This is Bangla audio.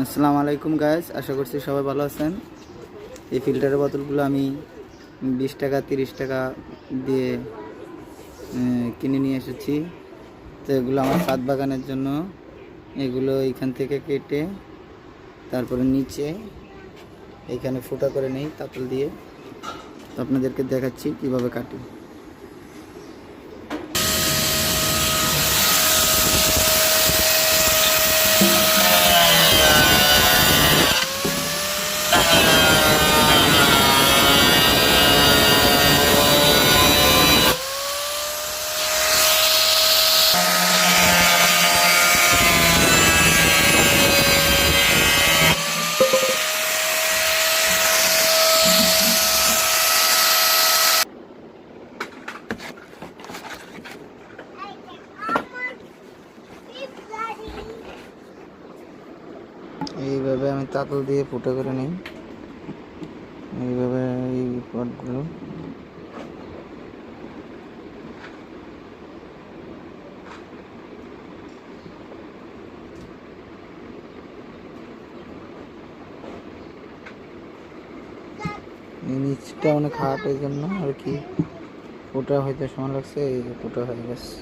আসসালামু আলাইকুম গাইস, আশা করছি সবাই ভালো আছেন। এই ফিল্টারের বোতলগুলো আমি 20 টাকা 30 টাকা দিয়ে কিনে নিয়ে এসেছি। তো এগুলো আমার ছাদ বাগানের জন্য। এগুলো এইখান থেকে কেটে তারপরে নিচে এইখানে ফুটা করে নেই তাতল দিয়ে। তো আপনাদেরকে দেখাচ্ছি কিভাবে কাটি। এইভাবে আমি তাতল দিয়ে ফুটা করে নিই। এইভাবে এই পটগুলো নিচটা অনেক হার্ড, এই জন্য আর কি ফোটা হইতে সময় লাগছে। এই যে ফোটা হয়ে গেছে।